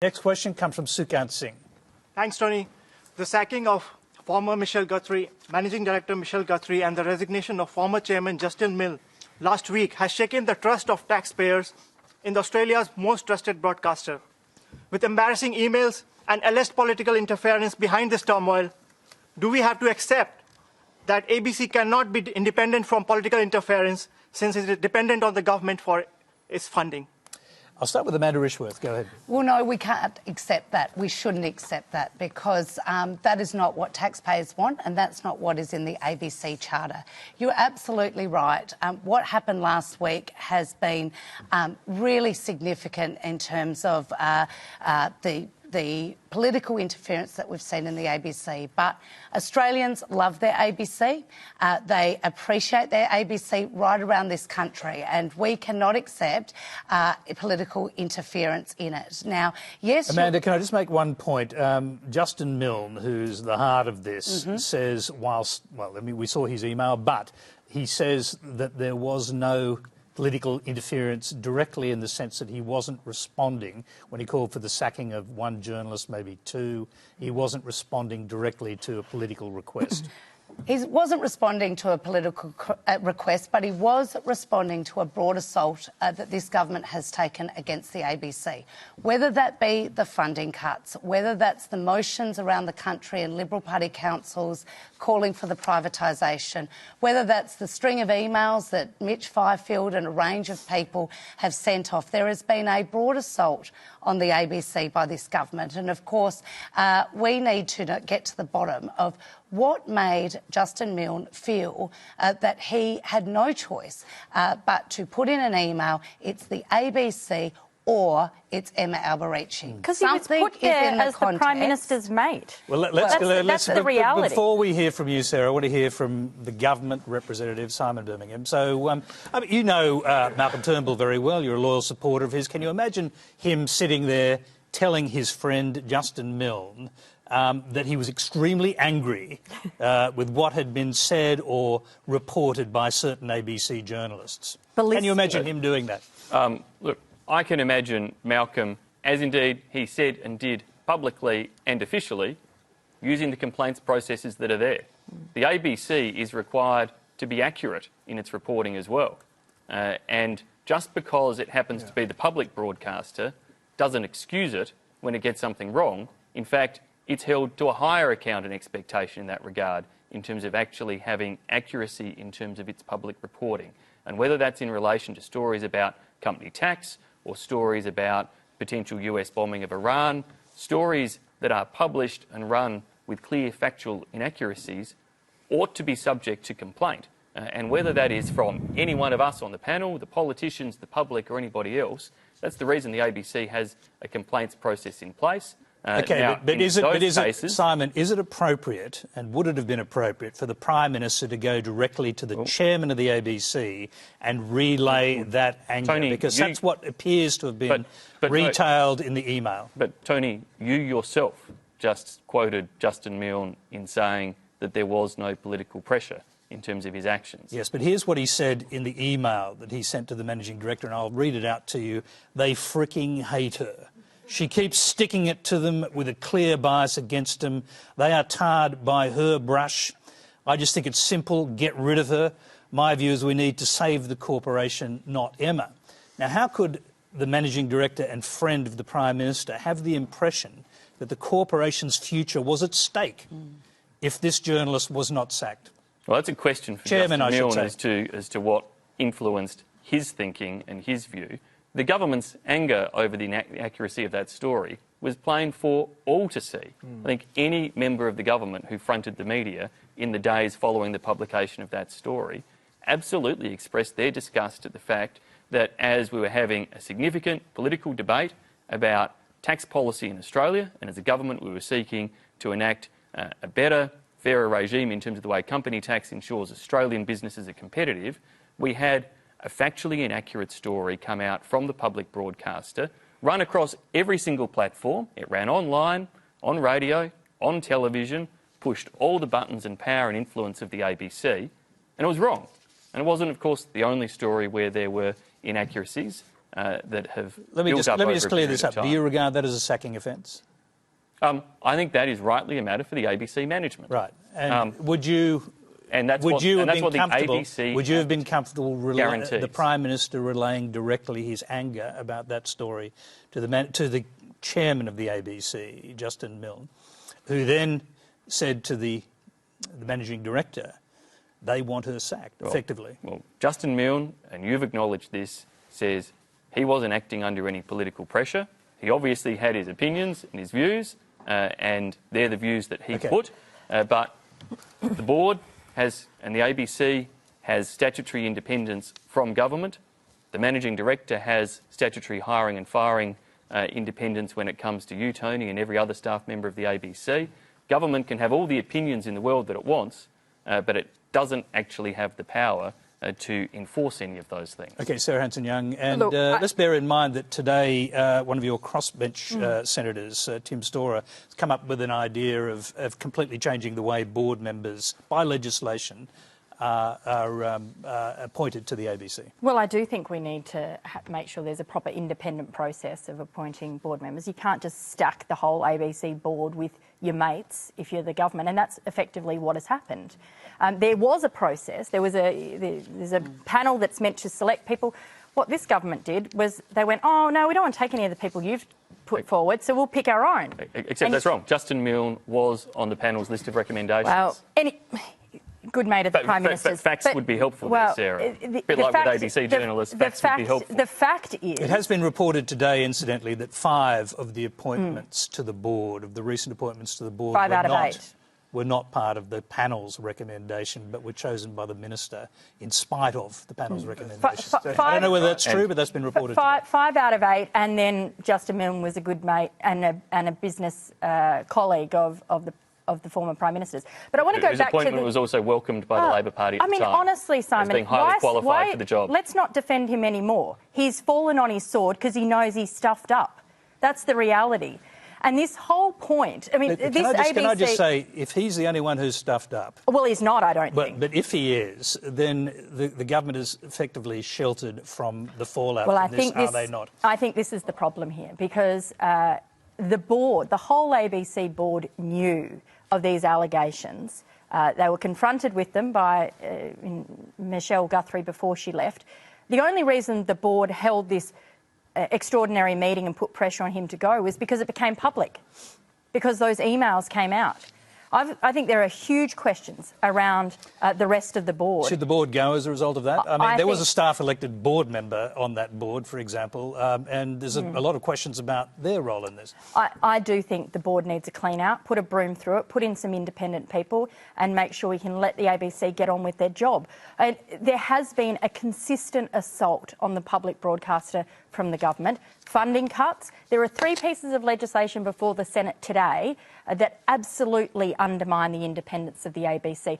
Next question comes from Sukant Singh. Thanks, Tony. The sacking of former Michelle Guthrie, Managing Director Michelle Guthrie, and the resignation of former Chairman Justin Milne last week has shaken the trust of taxpayers in Australia's most trusted broadcaster. With embarrassing emails and alleged political interference behind this turmoil, do we have to accept that ABC cannot be independent from political interference since it is dependent on the government for its funding? I'll start with Amanda Rishworth. Go ahead. Well, no, we can't accept that. We shouldn't accept that because that is not what taxpayers want and that's not what is in the ABC Charter. You're absolutely right. What happened last week has been really significant in terms of the political interference that we've seen in the ABC. But Australians love their ABC. They appreciate their ABC right around this country, and we cannot accept political interference in it. Now, yes... Amanda, can I just make one point? Justin Milne, who's the heart of this, says we saw his email, but he says that there was no political interference directly in the sense that he wasn't responding when he called for the sacking of one journalist, maybe two. He wasn't responding directly to a political request. He wasn't responding to a political request, but he was responding to a broad assault that this government has taken against the ABC. Whether that be the funding cuts, whether that's the motions around the country and Liberal Party councils calling for the privatisation, whether that's the string of emails that Mitch Fifield and a range of people have sent off, there has been a broad assault on the ABC by this government. And of course, we need to get to the bottom of what made Justin Milne feel that he had no choice but to put in an email, it's the ABC or it's Emma Alberici. Because he was put there as the Prime Minister's mate. Well, that's the reality. Before we hear from you, Sarah, I want to hear from the government representative, Simon Birmingham. So, you know Malcolm Turnbull very well. You're a loyal supporter of his. Can you imagine him sitting there telling his friend Justin Milne that he was extremely angry with what had been said or reported by certain ABC journalists? Can you imagine him doing that? Look, I can imagine Malcolm, as indeed he said and did publicly and officially, using the complaints processes that are there. The ABC is required to be accurate in its reporting as well. And just because it happens to be the public broadcaster doesn't excuse it when it gets something wrong. In fact, it's held to a higher account and expectation in that regard in terms of actually having accuracy in terms of its public reporting. And whether that's in relation to stories about company tax or stories about potential US bombing of Iran, stories that are published and run with clear factual inaccuracies ought to be subject to complaint. And whether that is from any one of us on the panel, the politicians, the public or anybody else, that's the reason the ABC has a complaints process in place. Simon, is it appropriate and would it have been appropriate for the Prime Minister to go directly to the chairman of the ABC and relay that anger? Tony, because that's what appears to have been retailed in the email. But, Tony, you yourself just quoted Justin Milne in saying that there was no political pressure in terms of his actions. Yes, but here's what he said in the email that he sent to the Managing Director, and I'll read it out to you. They fricking hate her. She keeps sticking it to them with a clear bias against them. They are tarred by her brush. I just think it's simple. Get rid of her. My view is we need to save the corporation, not Emma. Now, how could the Managing Director and friend of the Prime Minister have the impression that the corporation's future was at stake if this journalist was not sacced? Well, that's a question for Chairman, Justin Milne as to what influenced his thinking and his view. The government's anger over the inaccuracy of that story was plain for all to see. I think any member of the government who fronted the media in the days following the publication of that story absolutely expressed their disgust at the fact that as we were having a significant political debate about tax policy in Australia, and as a government we were seeking to enact a better, fairer regime in terms of the way company tax ensures Australian businesses are competitive, we had a factually inaccurate story come out from the public broadcaster, run across every single platform. It ran online, on radio, on television, pushed all the buttons and power and influence of the ABC, and it was wrong. And it wasn't, of course, the only story where there were inaccuracies. that have Let me built just up over a clear period this of up. time. Do you regard that as a sacking offence? I think that is rightly a matter for the ABC management. Right. And would you... And that's would what, you and have that's been what the comfortable? ABC Would you have been comfortable guarantees. the Prime Minister relaying directly his anger about that story to the chairman of the ABC, Justin Milne, who then said to the managing director, they want her sacked, effectively? Well, Justin Milne, and you've acknowledged this, says he wasn't acting under any political pressure. He obviously had his opinions and his views, and they're the views that he put. But the board and the ABC has statutory independence from government. The managing director has statutory hiring and firing independence when it comes to you, Tony, and every other staff member of the ABC. Government can have all the opinions in the world that it wants, but it doesn't actually have the power to enforce any of those things. OK, Sarah Hanson-Young, and let's bear in mind that today one of your crossbench senators, Tim Storer, has come up with an idea of completely changing the way board members, by legislation, are appointed to the ABC. Well, I do think we need to make sure there's a proper independent process of appointing board members. You can't just stack the whole ABC board with your mates if you're the government, and that's effectively what has happened. There was a process. There's a panel that's meant to select people. What this government did was they went, oh, no, we don't want to take any of the people you've put forward, so we'll pick our own. Except that's wrong. Justin Milne was on the panel's list of recommendations. Well, good mate of the Prime Minister's. Facts would be helpful there, Sarah. A bit like with ABC journalists, facts would be helpful. The fact is... It has been reported today, incidentally, that 5 of the appointments to the board, of the recent appointments to the board, 5 out of 8. Were not part of the panel's recommendation, but were chosen by the minister in spite of the panel's recommendations. I don't know whether that's true, but that's been reported. 5 out of 8, and then Justin Milne was a good mate and a business colleague of the former Prime Ministers. But I want to go back to his appointment was also welcomed by the Labor Party at the time. Honestly, Simon, as being highly qualified for the job. Let's not defend him anymore. He's fallen on his sword because he knows he's stuffed up. That's the reality. And this whole point, I mean, can I just say, if he's the only one who's stuffed up... Well, he's not, I don't think. But if he is, then the government is effectively sheltered from the fallout from this, are they not? I think this is the problem here, because the board, the whole ABC board knew of these allegations. They were confronted with them by Michelle Guthrie before she left. The only reason the board held this extraordinary meeting and put pressure on him to go was because it became public, because those emails came out. I think there are huge questions around the rest of the board. Should the board go as a result of that? I mean, there was a staff-elected board member on that board, for example, and there's a lot of questions about their role in this. I do think the board needs a clean-out, put a broom through it, put in some independent people and make sure we can let the ABC get on with their job. There has been a consistent assault on the public broadcaster from the government. Funding cuts. There are 3 pieces of legislation before the Senate today that absolutely undermine the independence of the ABC.